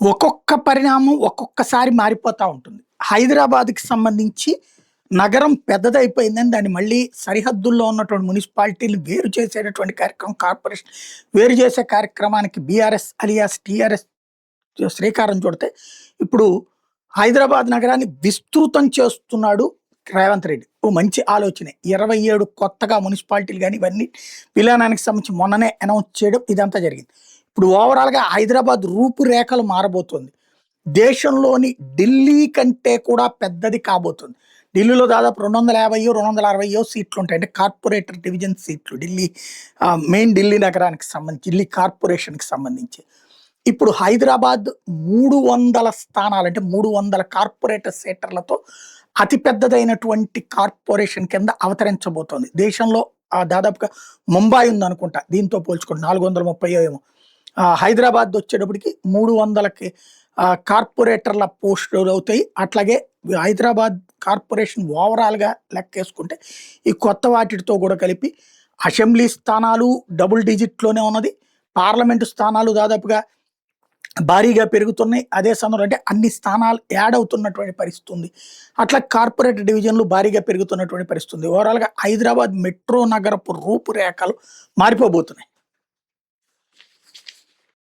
ఒక్కొక్క పరిణామం ఒక్కొక్కసారి మారిపోతా ఉంటుంది. హైదరాబాద్‌కి సంబంధించి నగరం పెద్దదైపోయిందని దాన్ని మళ్ళీ సరిహద్దుల్లో ఉన్నటువంటి మున్సిపాలిటీలు వేరు చేసేటటువంటి కార్యక్రమం, కార్పొరేషన్ వేరు చేసే కార్యక్రమానికి బీఆర్ఎస్ అలియాస్ టీఆర్ఎస్ శ్రీకారం చుడితే, ఇప్పుడు హైదరాబాద్ నగరాన్ని విస్తృతం చేస్తున్నాడు రేవంత్ రెడ్డి. ఓ మంచి ఆలోచనే. 27 కొత్తగా మున్సిపాలిటీలు గాని ఇవన్నీ విలీనానికి సంబంధించి మొన్ననే అనౌన్స్ చేయడం ఇదంతా జరిగింది. ఇప్పుడు ఓవరాల్‌గా హైదరాబాద్ రూపురేఖలు మారబోతుంది. దేశంలోని ఢిల్లీ కంటే కూడా పెద్దది కాబోతుంది. ఢిల్లీలో దాదాపు 250 260 సీట్లుంటాయి. అంటే కార్పొరేటర్ డివిజన్ సీట్లు. మెయిన్ ఢిల్లీ నగరానికి సంబంధించి, ఢిల్లీ కార్పొరేషన్‌కి సంబంధించి. ఇప్పుడు హైదరాబాద్ 300 స్థానాలు, అంటే 300 కార్పొరేటర్ సీటర్లతో అతి పెద్దదైనటువంటి కార్పొరేషన్ కింద అవతరించబోతోంది. దేశంలో దాదాపుగా ముంబై ఉందనుకుంటా దీంతో పోల్చుకుంటే 430 ఏమో. హైదరాబాద్ వచ్చేటప్పటికి 300కి కార్పొరేటర్ల పోస్టులు అవుతాయి. అట్లాగే హైదరాబాద్ కార్పొరేషన్ ఓవరాల్‌గా లెక్కేసుకుంటే ఈ కొత్త వాటితో కూడా కలిపి అసెంబ్లీ స్థానాలు డబుల్ డిజిట్‌లోనే ఉన్నది. పార్లమెంటు స్థానాలు దాదాపుగా భారీగా పెరుగుతున్నాయి. అదే సమయంలో అంటే అన్ని స్థానాలు యాడ్ అవుతున్నటువంటి పరిస్థితి ఉంది. అట్లా కార్పొరేట్ డివిజన్‌లు భారీగా పెరుగుతున్నటువంటి పరిస్థితి ఉంది. ఓవరాల్‌గా హైదరాబాద్ మెట్రో నగరపు రూపురేఖలు మారిపోబోతున్నాయి.